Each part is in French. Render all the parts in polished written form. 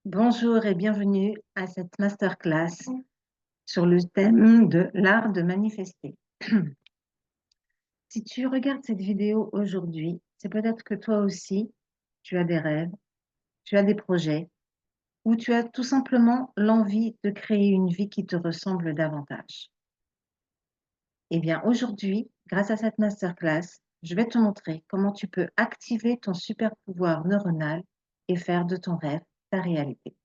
Bonjour et bienvenue à cette masterclass sur le thème de l'art de manifester. Si tu regardes cette vidéo aujourd'hui, c'est peut-être que toi aussi, tu as des rêves, tu as des projets ou tu as tout simplement l'envie de créer une vie qui te ressemble davantage. Eh bien, aujourd'hui, grâce à cette masterclass, je vais te montrer comment tu peux activer ton super pouvoir neuronal et faire de ton rêve ta réalité.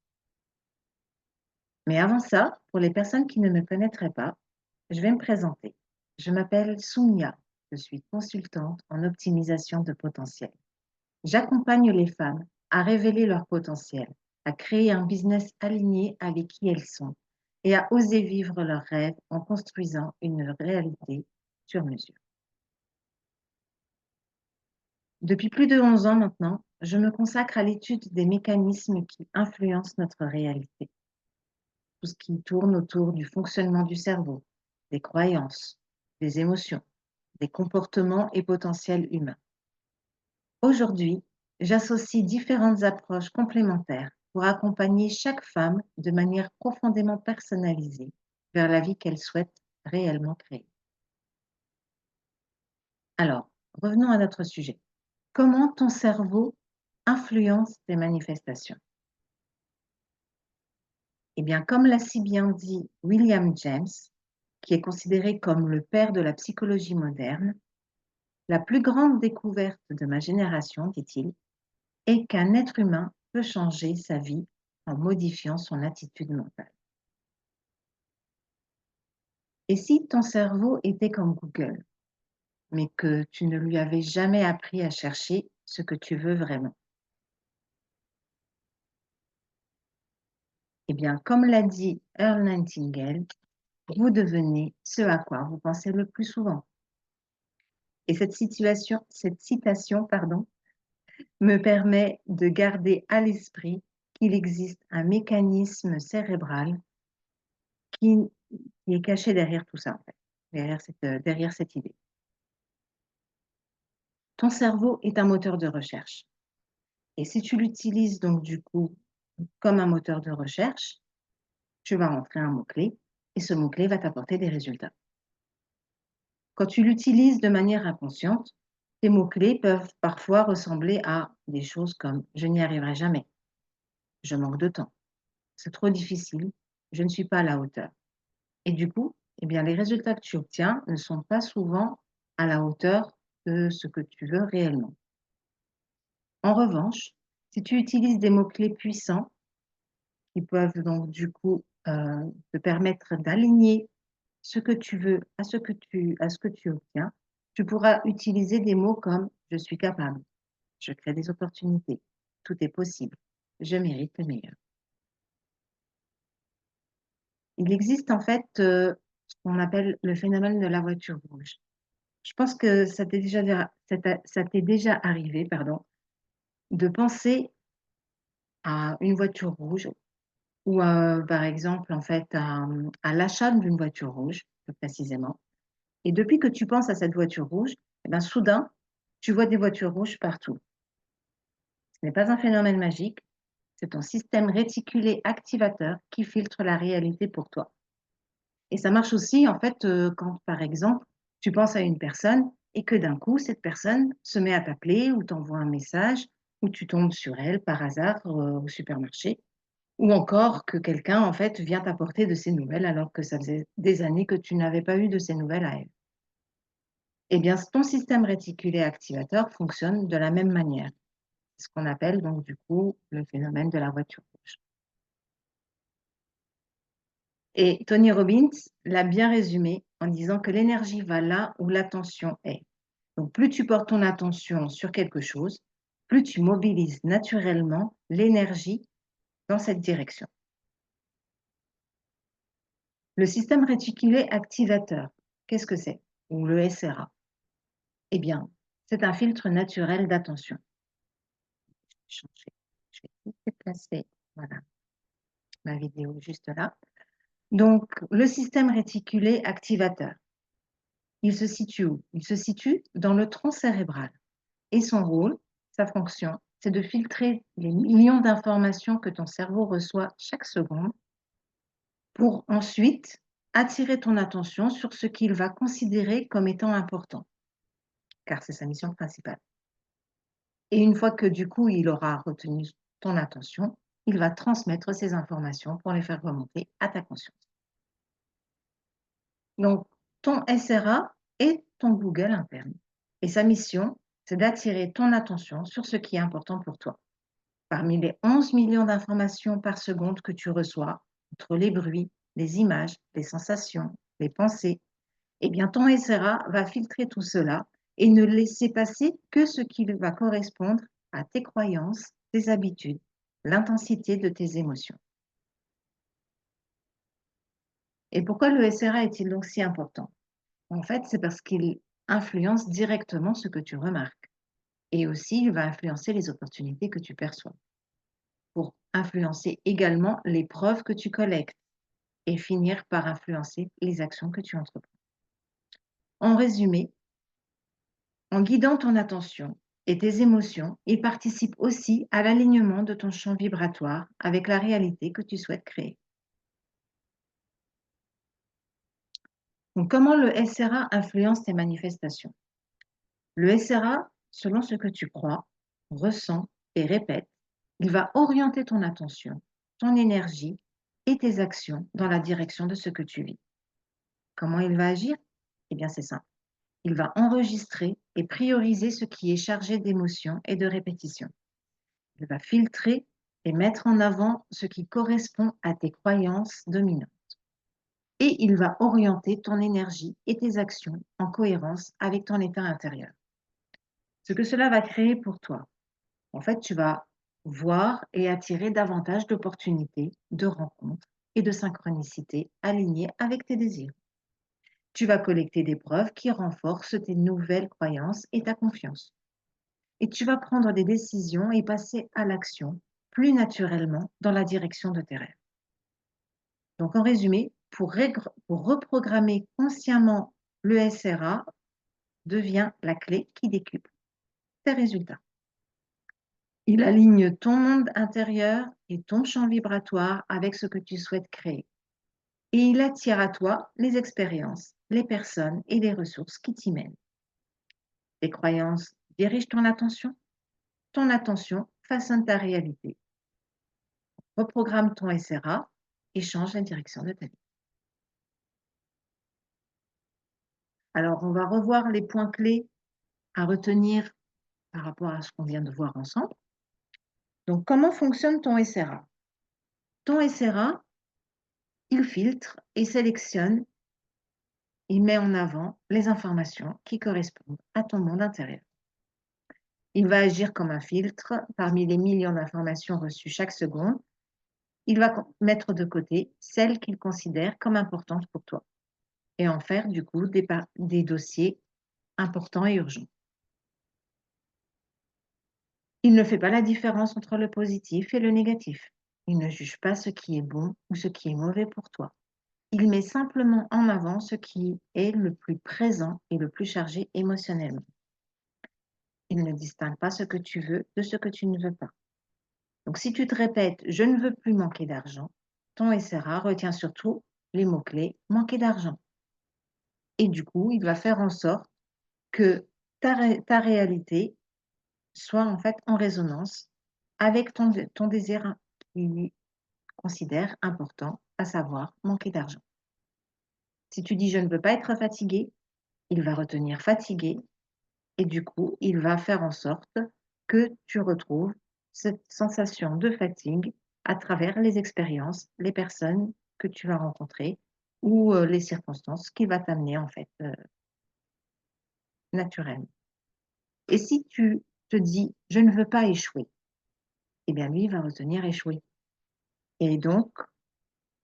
Mais avant ça, pour les personnes qui ne me connaîtraient pas, je vais me présenter. Je m'appelle Soumia. Je suis consultante en optimisation de potentiel. J'accompagne les femmes à révéler leur potentiel, à créer un business aligné avec qui elles sont et à oser vivre leurs rêves en construisant une réalité sur mesure. Depuis plus de 11 ans maintenant, je me consacre à l'étude des mécanismes qui influencent notre réalité. Tout ce qui tourne autour du fonctionnement du cerveau, des croyances, des émotions, des comportements et potentiels humains. Aujourd'hui, j'associe différentes approches complémentaires pour accompagner chaque femme de manière profondément personnalisée vers la vie qu'elle souhaite réellement créer. Alors, revenons à notre sujet. Comment ton cerveau influence tes manifestations? Eh bien, comme l'a si bien dit William James, qui est considéré comme le père de la psychologie moderne, la plus grande découverte de ma génération, dit-il, est qu'un être humain peut changer sa vie en modifiant son attitude mentale. Et si ton cerveau était comme Google, mais que tu ne lui avais jamais appris à chercher ce que tu veux vraiment? Eh bien, comme l'a dit Earl Nightingale, vous devenez ce à quoi vous pensez le plus souvent. Et cette citation, me permet de garder à l'esprit qu'il existe un mécanisme cérébral qui, qui est caché derrière tout ça, en fait, derrière cette idée. Ton cerveau est un moteur de recherche. Et si tu l'utilises donc du coup comme un moteur de recherche, tu vas rentrer un mot-clé et ce mot-clé va t'apporter des résultats. Quand tu l'utilises de manière inconsciente, tes mots-clés peuvent parfois ressembler à des choses comme je n'y arriverai jamais, je manque de temps, c'est trop difficile, je ne suis pas à la hauteur. Et du coup, eh bien, les résultats que tu obtiens ne sont pas souvent à la hauteur de ce que tu veux réellement. En revanche, si tu utilises des mots-clés puissants qui peuvent donc du coup te permettre d'aligner ce que tu veux à ce que tu obtiens, tu pourras utiliser des mots comme je suis capable, je crée des opportunités, tout est possible, je mérite le meilleur. Il existe en fait ce qu'on appelle le phénomène de la voiture rouge. Je pense que ça t'est déjà arrivé, pardon, de penser à une voiture rouge ou par exemple, en fait, à l'achat d'une voiture rouge, plus précisément. Et depuis que tu penses à cette voiture rouge, eh ben, soudain, tu vois des voitures rouges partout. Ce n'est pas un phénomène magique, c'est ton système réticulé activateur qui filtre la réalité pour toi. Et ça marche aussi, en fait, quand, par exemple, tu penses à une personne et que d'un coup, cette personne se met à t'appeler ou t'envoie un message ou tu tombes sur elle par hasard au supermarché. Ou encore que quelqu'un, en fait, vient t'apporter de ses nouvelles alors que ça faisait des années que tu n'avais pas eu de ses nouvelles à elle. Eh bien, ton système réticulé activateur fonctionne de la même manière. C'est ce qu'on appelle donc du coup le phénomène de la voiture rouge. Et Tony Robbins l'a bien résumé en disant que l'énergie va là où l'attention est. Donc, plus tu portes ton attention sur quelque chose, plus tu mobilises naturellement l'énergie dans cette direction. Le système réticulé activateur, qu'est-ce que c'est? Ou le SRA? Eh bien, c'est un filtre naturel d'attention. Je vais tout déplacer, voilà, ma vidéo juste là. Donc, le système réticulé activateur, il se situe où? Il se situe dans le tronc cérébral. Et son rôle, sa fonction, c'est de filtrer les millions d'informations que ton cerveau reçoit chaque seconde pour ensuite attirer ton attention sur ce qu'il va considérer comme étant important, car c'est sa mission principale. Et une fois que du coup, il aura retenu ton attention, il va transmettre ces informations pour les faire remonter à ta conscience. Donc, ton SRA est ton Google interne. Et sa mission, c'est d'attirer ton attention sur ce qui est important pour toi. Parmi les 11 millions d'informations par seconde que tu reçois, entre les bruits, les images, les sensations, les pensées, eh bien, ton SRA va filtrer tout cela et ne laisser passer que ce qui va correspondre à tes croyances, tes habitudes, l'intensité de tes émotions. Et pourquoi le SRA est-il donc si important? En fait, c'est parce qu'il influence directement ce que tu remarques et aussi il va influencer les opportunités que tu perçois, pour influencer également les preuves que tu collectes et finir par influencer les actions que tu entreprends. En résumé, en guidant ton attention et tes émotions, il participe aussi à l'alignement de ton champ vibratoire avec la réalité que tu souhaites créer. Donc, comment le SRA influence tes manifestations? Le SRA, selon ce que tu crois, ressens et répètes, il va orienter ton attention, ton énergie et tes actions dans la direction de ce que tu vis. Comment il va agir? Eh bien, c'est simple. Il va enregistrer et prioriser ce qui est chargé d'émotions et de répétitions. Il va filtrer et mettre en avant ce qui correspond à tes croyances dominantes. Et il va orienter ton énergie et tes actions en cohérence avec ton état intérieur. Ce que cela va créer pour toi, en fait, tu vas voir et attirer davantage d'opportunités, de rencontres et de synchronicités alignées avec tes désirs. Tu vas collecter des preuves qui renforcent tes nouvelles croyances et ta confiance. Et tu vas prendre des décisions et passer à l'action plus naturellement dans la direction de tes rêves. Donc, en résumé, pour reprogrammer consciemment le SRA devient la clé qui décuple tes résultats. Il aligne ton monde intérieur et ton champ vibratoire avec ce que tu souhaites créer. Et il attire à toi les expériences, les personnes et les ressources qui t'y mènent. Tes croyances dirigent ton attention façonne ta réalité. Reprogramme ton SRA et change la direction de ta vie. Alors, on va revoir les points clés à retenir par rapport à ce qu'on vient de voir ensemble. Donc, comment fonctionne ton SRA? Ton SRA, il filtre et sélectionne, il met en avant les informations qui correspondent à ton monde intérieur. Il va agir comme un filtre parmi les millions d'informations reçues chaque seconde. Il va mettre de côté celles qu'il considère comme importantes pour toi et en faire du coup des dossiers importants et urgents. Il ne fait pas la différence entre le positif et le négatif. Il ne juge pas ce qui est bon ou ce qui est mauvais pour toi. Il met simplement en avant ce qui est le plus présent et le plus chargé émotionnellement. Il ne distingue pas ce que tu veux de ce que tu ne veux pas. Donc si tu te répètes « je ne veux plus manquer d'argent », ton SRA retient surtout les mots-clés « manquer d'argent ». Et du coup, il va faire en sorte que ta réalité soit en fait en résonance avec ton désir qu'il considère important, à savoir manquer d'argent. Si tu dis « je ne veux pas être fatigué », il va retenir fatigué et du coup, il va faire en sorte que tu retrouves cette sensation de fatigue à travers les expériences, les personnes que tu vas rencontrer ou les circonstances qui va t'amener en fait naturellement. Et si tu te dis « je ne veux pas échouer », eh bien lui, il va retenir échouer. Et donc,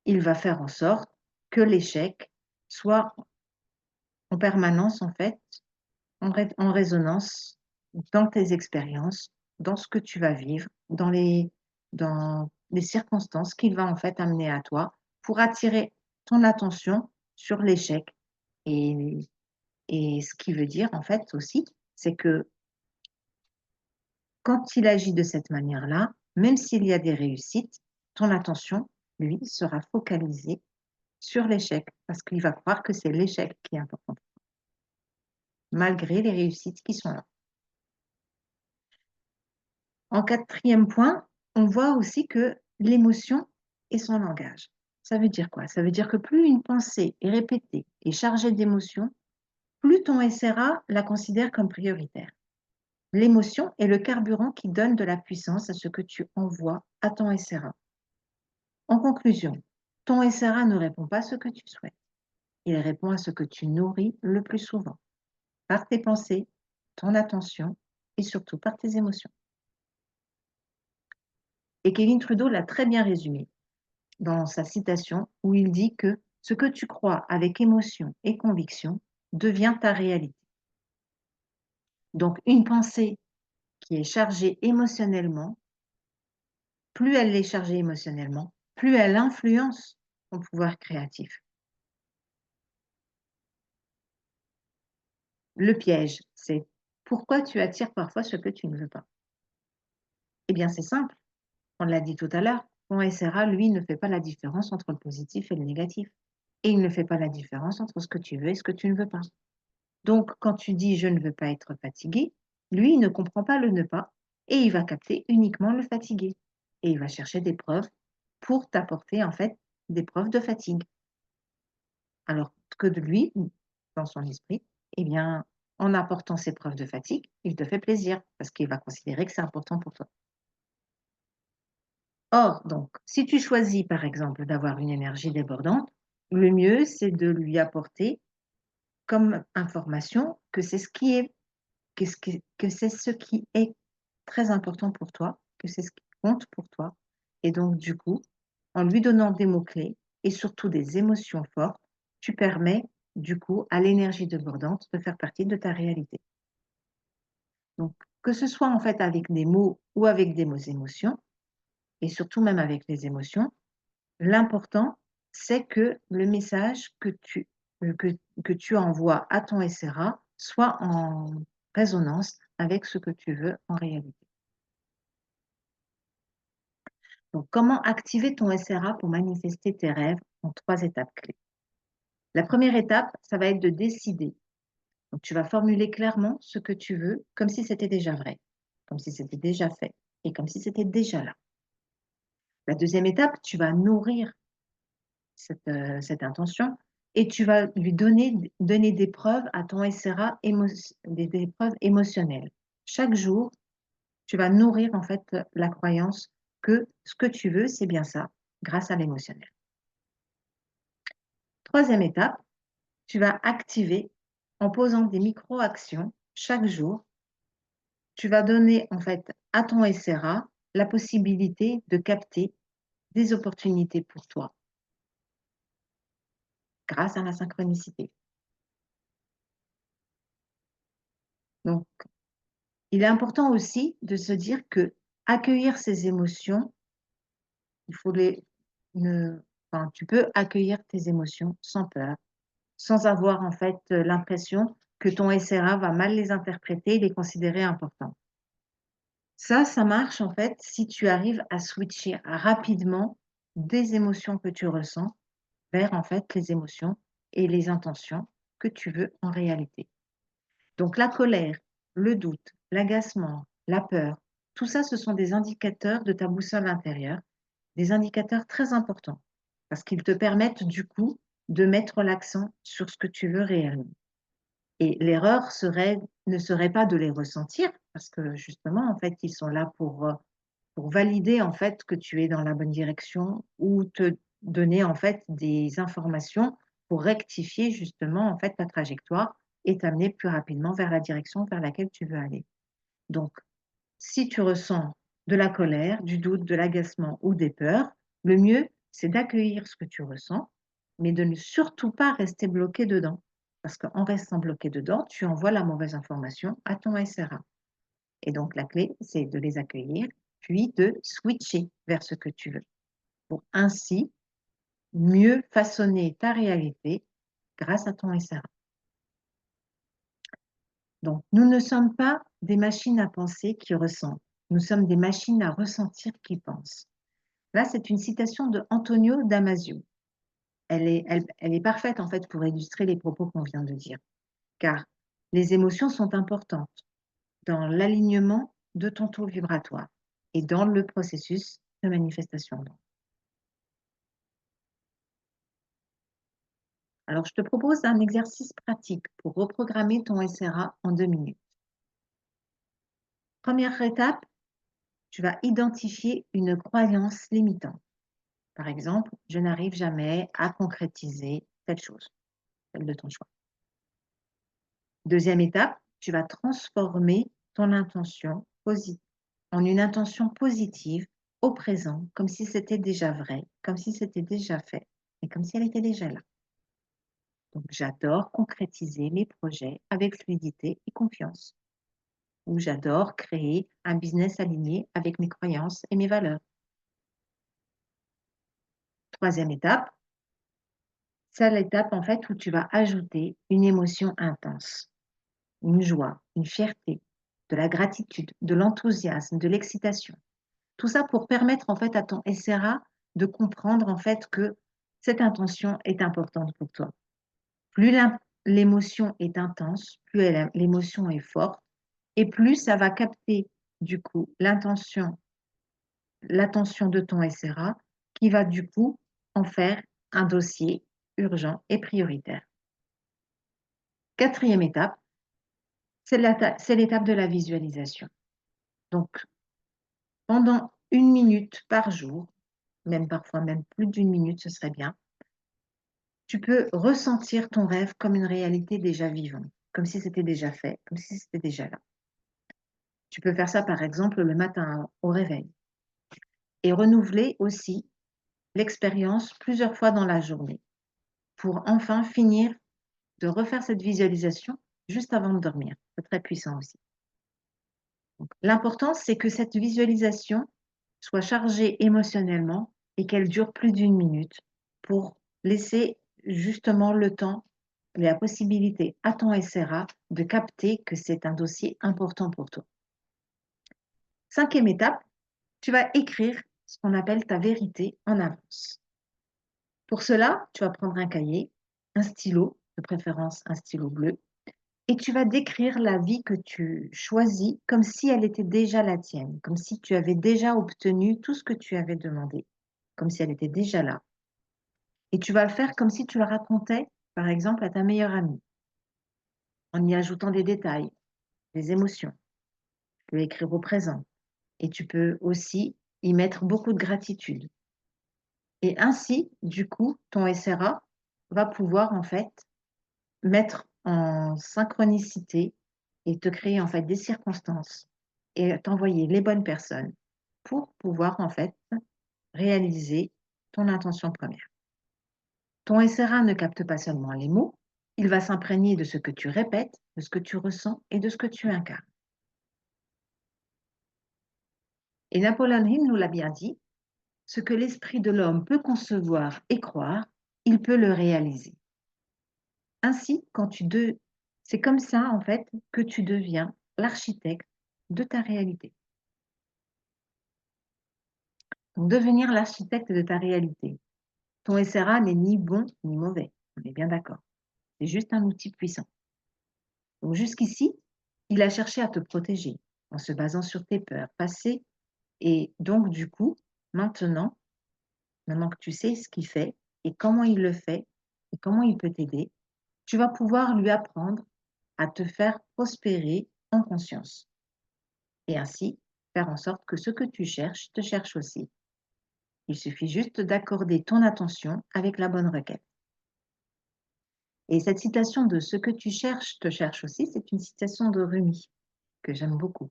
il va faire en sorte que l'échec soit en permanence en fait en résonance dans tes expériences, dans ce que tu vas vivre, dans les circonstances qu'il va en fait amener à toi pour attirer ton attention sur l'échec. Et, et ce qui veut dire en fait aussi, c'est que quand il agit de cette manière-là, même s'il y a des réussites, ton attention, lui, sera focalisée sur l'échec, parce qu'il va croire que c'est l'échec qui est important, malgré les réussites qui sont là. En quatrième point, on voit aussi que l'émotion est son langage. Ça veut dire quoi? Ça veut dire que plus une pensée est répétée et chargée d'émotions, plus ton SRA la considère comme prioritaire. L'émotion est le carburant qui donne de la puissance à ce que tu envoies à ton SRA. En conclusion, ton SRA ne répond pas à ce que tu souhaites. Il répond à ce que tu nourris le plus souvent, par tes pensées, ton attention et surtout par tes émotions. Et Kevin Trudeau l'a très bien résumé dans sa citation où il dit que ce que tu crois avec émotion et conviction devient ta réalité. Donc une pensée qui est chargée émotionnellement, plus elle est chargée émotionnellement, plus elle influence ton pouvoir créatif. Le piège, c'est pourquoi tu attires parfois ce que tu ne veux pas. Eh bien, c'est simple. On l'a dit tout à l'heure, ton SRA, lui, ne fait pas la différence entre le positif et le négatif. Et il ne fait pas la différence entre ce que tu veux et ce que tu ne veux pas. Donc, quand tu dis je ne veux pas être fatigué, lui, il ne comprend pas le ne pas et il va capter uniquement le fatigué. Et il va chercher des preuves pour t'apporter en fait des preuves de fatigue. Alors que de lui, dans son esprit, eh bien, en apportant ces preuves de fatigue, il te fait plaisir parce qu'il va considérer que c'est important pour toi. Or, donc, si tu choisis par exemple d'avoir une énergie débordante, le mieux c'est de lui apporter comme information que c'est ce qui est que c'est ce qui est très important pour toi, que c'est ce qui compte pour toi. Et donc, du coup, en lui donnant des mots-clés et surtout des émotions fortes, tu permets, du coup, à l'énergie débordante de faire partie de ta réalité. Donc, que ce soit en fait avec des mots ou avec des mots émotions, et surtout même avec les émotions, l'important, c'est que le message que tu envoies à ton SRA soit en résonance avec ce que tu veux en réalité. Donc, comment activer ton SRA pour manifester tes rêves en 3 étapes clés? La première étape, ça va être de décider. Donc, tu vas formuler clairement ce que tu veux, comme si c'était déjà vrai, comme si c'était déjà fait et comme si c'était déjà là. La deuxième étape, tu vas nourrir cette intention et tu vas lui donner des preuves à ton SRA, des preuves émotionnelles. Chaque jour, tu vas nourrir en fait la croyance que ce que tu veux, c'est bien ça, grâce à l'émotionnel. Troisième étape, tu vas activer en posant des micro-actions chaque jour. Tu vas donner en fait à ton SRA la possibilité de capter des opportunités pour toi grâce à la synchronicité. Donc, il est important aussi de se dire que accueillir ces émotions, il faut ne, enfin, tu peux accueillir tes émotions sans peur, sans avoir en fait l'impression que ton SRA va mal les interpréter et les considérer importants. Ça marche en fait si tu arrives à switcher rapidement des émotions que tu ressens vers en fait les émotions et les intentions que tu veux en réalité. Donc la colère, le doute, l'agacement, la peur, tout ça, ce sont des indicateurs de ta boussole intérieure, des indicateurs très importants parce qu'ils te permettent du coup de mettre l'accent sur ce que tu veux réellement. Et l'erreur ne serait pas de les ressentir parce que justement, en fait, ils sont là pour valider en fait que tu es dans la bonne direction ou te donner en fait des informations pour rectifier justement en fait ta trajectoire et t'amener plus rapidement vers la direction vers laquelle tu veux aller. Donc, si tu ressens de la colère, du doute, de l'agacement ou des peurs, le mieux, c'est d'accueillir ce que tu ressens, mais de ne surtout pas rester bloqué dedans. Parce qu'en restant bloqué dedans, tu envoies la mauvaise information à ton SRA. Et donc, la clé, c'est de les accueillir, puis de switcher vers ce que tu veux, pour ainsi mieux façonner ta réalité grâce à ton SRA. Donc, nous ne sommes pas des machines à penser qui ressentent. Nous sommes des machines à ressentir qui pensent. Là, c'est une citation de Antonio Damasio. Elle est parfaite en fait pour illustrer les propos qu'on vient de dire, car les émotions sont importantes dans l'alignement de ton taux vibratoire et dans le processus de manifestation. Alors, je te propose un exercice pratique pour reprogrammer ton SRA en 2 minutes. Première étape, tu vas identifier une croyance limitante. Par exemple, je n'arrive jamais à concrétiser telle chose, celle de ton choix. Deuxième étape, tu vas transformer ton intention en une intention positive au présent, comme si c'était déjà vrai, comme si c'était déjà fait et comme si elle était déjà là. Donc, j'adore concrétiser mes projets avec fluidité et confiance. Ou j'adore créer un business aligné avec mes croyances et mes valeurs. Troisième étape, c'est l'étape en fait où tu vas ajouter une émotion intense, une joie, une fierté, de la gratitude, de l'enthousiasme, de l'excitation. Tout ça pour permettre en fait à ton SRA de comprendre en fait que cette intention est importante pour toi. Plus l'émotion est intense, plus l'émotion est forte et plus ça va capter du coup l'attention de ton SRA qui va du coup en faire un dossier urgent et prioritaire. Quatrième étape, c'est l'étape de la visualisation. Donc, pendant 1 minute par jour, même parfois même plus d'1 minute, ce serait bien, tu peux ressentir ton rêve comme une réalité déjà vivante, comme si c'était déjà fait, comme si c'était déjà là. Tu peux faire ça par exemple le matin au réveil et renouveler aussi l'expérience plusieurs fois dans la journée pour enfin finir de refaire cette visualisation juste avant de dormir. C'est très puissant aussi. L'important, c'est que cette visualisation soit chargée émotionnellement et qu'elle dure plus d'1 minute pour laisser justement le temps et la possibilité à ton SRA de capter que c'est un dossier important pour toi. Cinquième étape, tu vas écrire ce qu'on appelle ta vérité en avance. Pour cela, tu vas prendre un cahier, un stylo, de préférence un stylo bleu, et tu vas décrire la vie que tu choisis comme si elle était déjà la tienne, comme si tu avais déjà obtenu tout ce que tu avais demandé, comme si elle était déjà là. Et tu vas le faire comme si tu le racontais, par exemple, à ta meilleure amie, en y ajoutant des détails, des émotions. Tu peux écrire au présent et tu peux aussi y mettre beaucoup de gratitude. Et ainsi, du coup, ton SRA va pouvoir en fait mettre en synchronicité et te créer en fait des circonstances et t'envoyer les bonnes personnes pour pouvoir en fait réaliser ton intention première. Ton SRA ne capte pas seulement les mots, il va s'imprégner de ce que tu répètes, de ce que tu ressens et de ce que tu incarnes. Et Napoléon Hill nous l'a bien dit, ce que l'esprit de l'homme peut concevoir et croire, il peut le réaliser. Ainsi, c'est comme ça en fait que tu deviens l'architecte de ta réalité. Donc, devenir l'architecte de ta réalité. Ton SRA n'est ni bon ni mauvais, on est bien d'accord. C'est juste un outil puissant. Donc jusqu'ici, il a cherché à te protéger en se basant sur tes peurs passées. Et donc du coup, maintenant que tu sais ce qu'il fait et comment il le fait et comment il peut t'aider, tu vas pouvoir lui apprendre à te faire prospérer en conscience. Et ainsi, faire en sorte que ce que tu cherches te cherche aussi. Il suffit juste d'accorder ton attention avec la bonne requête. Et cette citation de ce que tu cherches te cherche aussi, c'est une citation de Rumi que j'aime beaucoup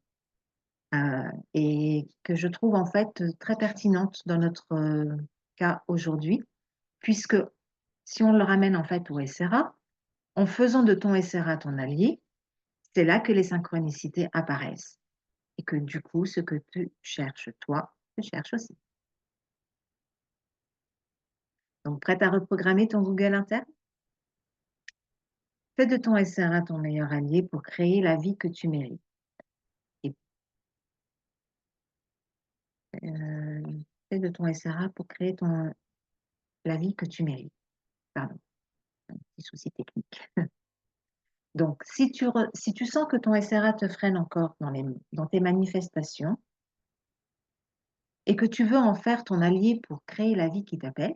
et que je trouve en fait très pertinente dans notre cas aujourd'hui, puisque si on le ramène en fait au SRA, en faisant de ton SRA ton allié, c'est là que les synchronicités apparaissent et que du coup, ce que tu cherches toi, te cherche aussi. Donc, prête à reprogrammer ton Google interne? Fais de ton SRA ton meilleur allié pour créer la vie que tu mérites. Et fais de ton SRA pour créer la vie que tu mérites. Pardon, un petit souci technique. Donc, si tu sens que ton SRA te freine encore dans tes manifestations et que tu veux en faire ton allié pour créer la vie qui t'appelle,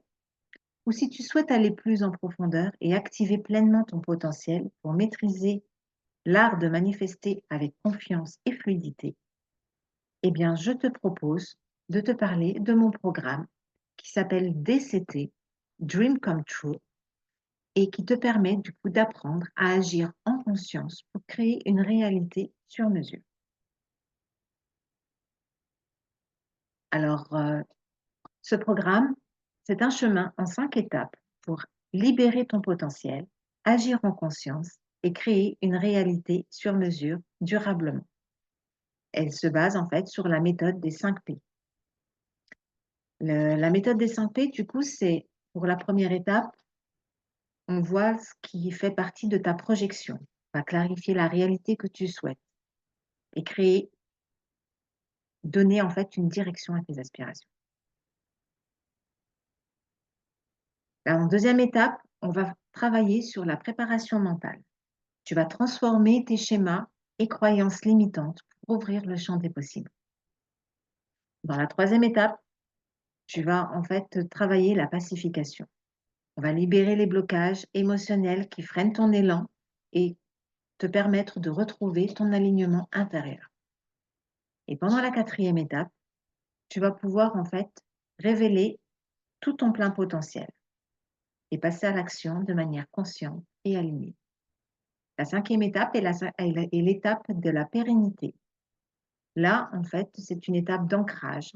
ou si tu souhaites aller plus en profondeur et activer pleinement ton potentiel pour maîtriser l'art de manifester avec confiance et fluidité, eh bien, je te propose de te parler de mon programme qui s'appelle DCT, Dream Come True, et qui te permet du coup d'apprendre à agir en conscience pour créer une réalité sur mesure. Alors, ce programme, c'est un chemin en 5 étapes pour libérer ton potentiel, agir en conscience et créer une réalité sur mesure durablement. Elle se base en fait sur la méthode des 5 P. La méthode des 5 P, du coup, c'est pour la première étape, on voit ce qui fait partie de ta projection. On va clarifier la réalité que tu souhaites et donner en fait une direction à tes aspirations. En deuxième étape, on va travailler sur la préparation mentale. Tu vas transformer tes schémas et croyances limitantes pour ouvrir le champ des possibles. Dans la troisième étape, tu vas en fait travailler la pacification. On va libérer les blocages émotionnels qui freinent ton élan et te permettre de retrouver ton alignement intérieur. Et pendant la quatrième étape, tu vas pouvoir en fait révéler tout ton plein potentiel et passer à l'action de manière consciente et alignée. La cinquième étape est l'étape de la pérennité. Là, en fait, c'est une étape d'ancrage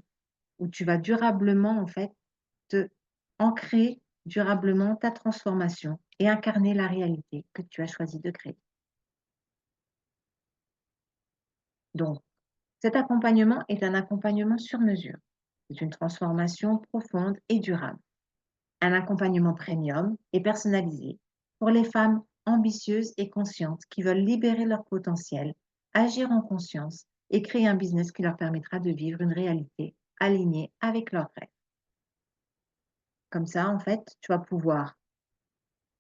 où tu vas durablement, en fait, te ancrer durablement ta transformation et incarner la réalité que tu as choisi de créer. Donc, cet accompagnement est un accompagnement sur mesure. C'est une transformation profonde et durable. Un accompagnement premium et personnalisé pour les femmes ambitieuses et conscientes qui veulent libérer leur potentiel, agir en conscience et créer un business qui leur permettra de vivre une réalité alignée avec leurs rêves. Comme ça, en fait, tu vas pouvoir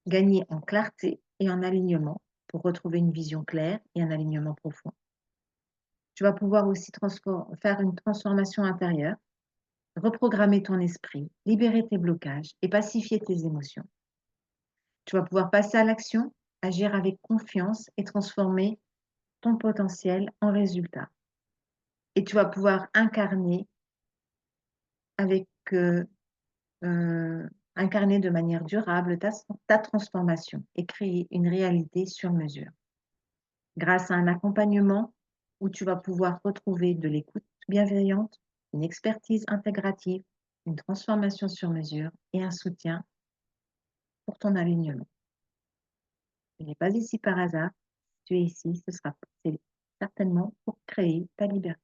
gagner en clarté et en alignement pour retrouver une vision claire et un alignement profond. Tu vas pouvoir aussi faire une transformation intérieure, reprogrammer ton esprit, libérer tes blocages et pacifier tes émotions. Tu vas pouvoir passer à l'action, agir avec confiance et transformer ton potentiel en résultat. Et tu vas pouvoir avec, euh, incarner de manière durable ta transformation et créer une réalité sur mesure. Grâce à un accompagnement où tu vas pouvoir retrouver de l'écoute bienveillante, une expertise intégrative, une transformation sur mesure et un soutien pour ton alignement. Tu n'es pas ici par hasard. Si tu es ici, c'est certainement pour créer ta liberté,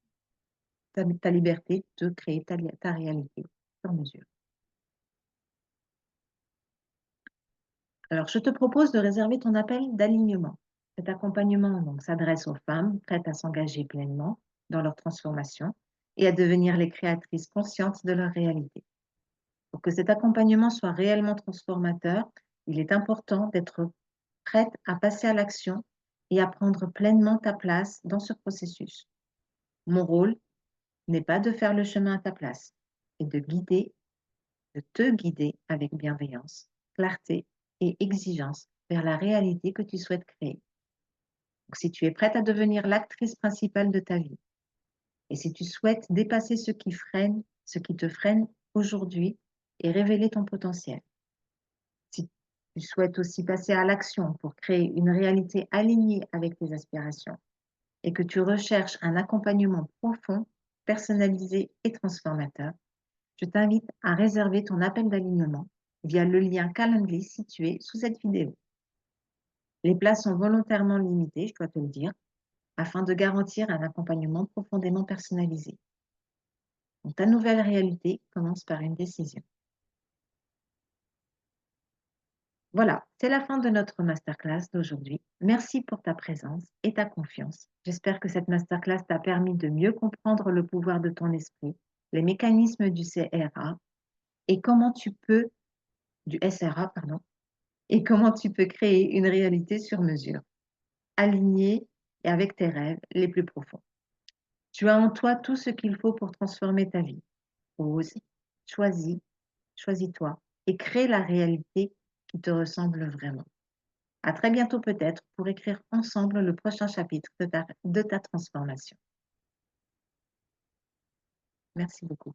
ta liberté de créer ta réalité sur mesure. Alors, je te propose de réserver ton appel d'alignement. Cet accompagnement donc, s'adresse aux femmes prêtes à s'engager pleinement dans leur transformation et à devenir les créatrices conscientes de leur réalité. Pour que cet accompagnement soit réellement transformateur, il est important d'être prête à passer à l'action et à prendre pleinement ta place dans ce processus. Mon rôle n'est pas de faire le chemin à ta place, et de te guider avec bienveillance, clarté et exigence vers la réalité que tu souhaites créer. Donc, si tu es prête à devenir l'actrice principale de ta vie, et si tu souhaites dépasser ce qui te freine aujourd'hui et révéler ton potentiel, si tu souhaites aussi passer à l'action pour créer une réalité alignée avec tes aspirations et que tu recherches un accompagnement profond, personnalisé et transformateur, je t'invite à réserver ton appel d'alignement via le lien Calendly situé sous cette vidéo. Les places sont volontairement limitées, je dois te le dire, afin de garantir un accompagnement profondément personnalisé. Donc, ta nouvelle réalité commence par une décision. Voilà, c'est la fin de notre masterclass d'aujourd'hui. Merci pour ta présence et ta confiance. J'espère que cette masterclass t'a permis de mieux comprendre le pouvoir de ton esprit les mécanismes du CRA et comment tu peux du SRA, pardon, et comment tu peux créer une réalité sur mesure, alignée et avec tes rêves les plus profonds. Tu as en toi tout ce qu'il faut pour transformer ta vie. Ose, choisis, choisis-toi et crée la réalité qui te ressemble vraiment. À très bientôt peut-être pour écrire ensemble le prochain chapitre de ta transformation. Merci beaucoup.